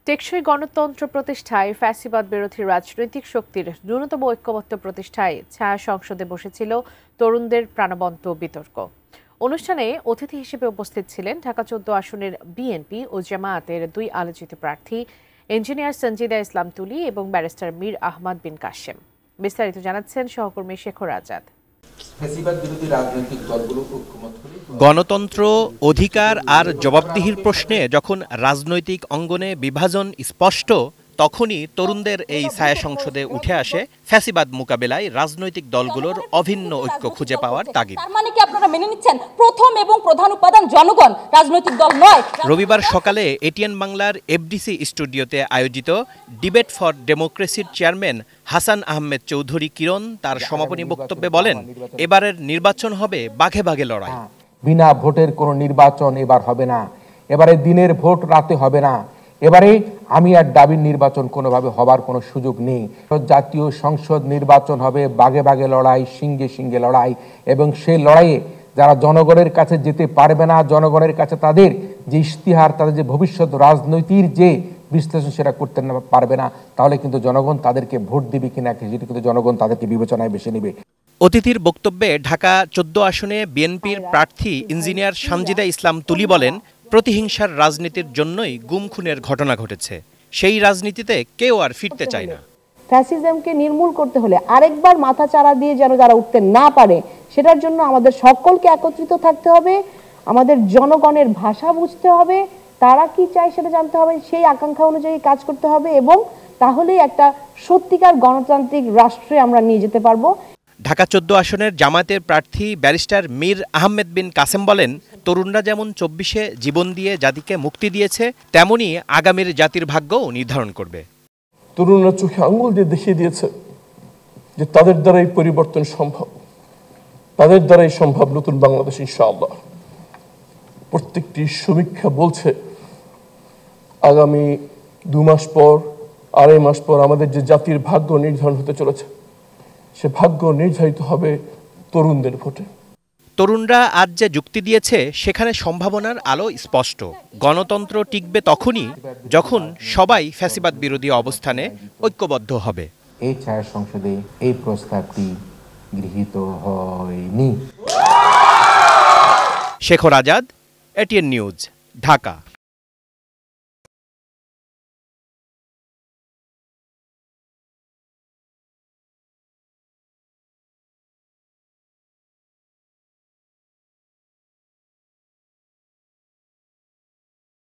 টেকসই গণতন্ত্র প্রতিষ্ঠায় ফ্যাসিবাদ বিরোধী রাজনৈতিক শক্তির ন্যূনতম ঐক্যমত্য প্রতিষ্ঠায় ছায়া সংসদে বসেছিল তরুণদের প্রাণবন্ত বিতর্ক। অনুষ্ঠানে অতিথি হিসেবে উপস্থিত ছিলেন ঢাকা ১৪ আসনের বিএনপি ও জামায়াতের দুই আলোচিত প্রার্থী ইঞ্জিনিয়ার সঞ্জিদা ইসলাম তুলি এবং ব্যারিস্টার মীর আহমদ বিন কাশেম। বিস্তারিত জানাচ্ছেন সহকর্মী শেখর আজাদ। গণতন্ত্র, অধিকার আর জবাবদিহির প্রশ্নে যখন রাজনৈতিক অঙ্গনে বিভাজন স্পষ্ট, তখনই তরুণদের এই ছায়া সংসদে উঠে আসে ফ্যাসিবাদ মোকাবেলায় রাজনৈতিক দলগুলোর অভিন্ন ঐক্য খুঁজে পাওয়ার তাগিদ। মানে কি আপনারা মেনে নিচ্ছেন প্রথম এবং প্রধান উপাদান জনগণ, রাজনৈতিক দল নয়? রবিবার সকালে এটিএন বাংলার এফডিসি স্টুডিওতে আয়োজিত ডিবেট ফর ডেমোক্রেসির চেয়ারম্যান হাসান আহমেদ চৌধুরী কিরণ তার সমাপনী বক্তব্যে বলেন, এবারের নির্বাচন হবে বাঘে বাঘে লড়াই। বিনা ভোটের কোনো নির্বাচন এবার হবে না। এবারে দিনের ভোট রাতে হবে না। এবারে আমি আর দাবির নির্বাচন কোনোভাবে হবার কোনো সুযোগ নেই। জাতীয় সংসদ নির্বাচন হবে বাঘে বাঘে লড়াই, সিংহে সিংহে লড়াই, এবং সেই লড়াইয়ে যারা জনগণের কাছে যেতে পারবে না, জনগণের কাছে তাদের যে ইশতিহার, তাদের যে ভবিষ্যৎ রাজনীতির যে বিশ্লেষণ সেটা করতে পারবে না, তাহলে কিন্তু জনগণ তাদেরকে ভোট দিবে কিনা সেটা কিন্তু জনগণ তাদেরকে বিবেচনায় বেছে নেবে। অতিথির বক্তব্যে ঢাকা ১৪ আসনে বিএনপির প্রার্থী ইঞ্জিনিয়ার সঞ্জিদা ইসলাম তুলি বলেন, প্রতিহিংসার রাজনীতির জন্যই গুম খুনের ঘটনা ঘটেছে। সেই রাজনীতিতে কেউ আর ফিরতে চায় না। ফ্যাসিজমকে নির্মূল করতে হলে আরেকবার মাথা চাড়া দিয়ে যেন যারা উঠতে না পারে, সেটার জন্য আমাদের সকলকে একত্রিত থাকতে হবে। আমাদের জনগণের ভাষা বুঝতে হবে, তারা কি চায় সেটা জানতে হবে, সেই আকাঙ্ক্ষা অনুযায়ী কাজ করতে হবে, এবং তাহলেই একটা সত্যিকার গণতান্ত্রিক রাষ্ট্রে আমরা নিয়ে যেতে পারবো। ঢাকা ১৪ আসনের জামায়াতের প্রার্থী ব্যারিস্টার মীর আহমদ বিন কাশেম বলেন, তরুণরা যেমন ২৪-এ জীবন দিয়ে জাতিকে মুক্তি দিয়েছে, তেমনি আগামীর জাতির ভাগ্যও নির্ধারণ করবে। তরুণরা চোখে আঙুল দিয়ে দেখিয়ে দিয়েছে যে তাদের দ্বারাই পরিবর্তন সম্ভব, তাদের দ্বারাই সম্ভব নতুন বাংলাদেশ ইনশাআল্লাহ। প্রত্যেকটি সমীক্ষা বলছে আগামী ২ মাস পর, ২.৫ মাস পর আমাদের যে জাতির ভাগ্য নির্ধারণ হতে চলেছে, সে ভাগ্য নির্ধারিত হবে তরুণদের ভোটে। তরুণরা আজ যে যুক্তি দিয়েছে, সেখানে সম্ভাবনার আলো স্পষ্ট। গণতন্ত্র টিকবে তখনই যখন সবাই ফ্যাসিবাদ বিরোধী অবস্থানে ঐক্যবদ্ধ হবে। এই ছায়া সংসদে এই প্রস্তাবটি গৃহীত হয়নি। Shekhar Azad, ATN news, Dhaka.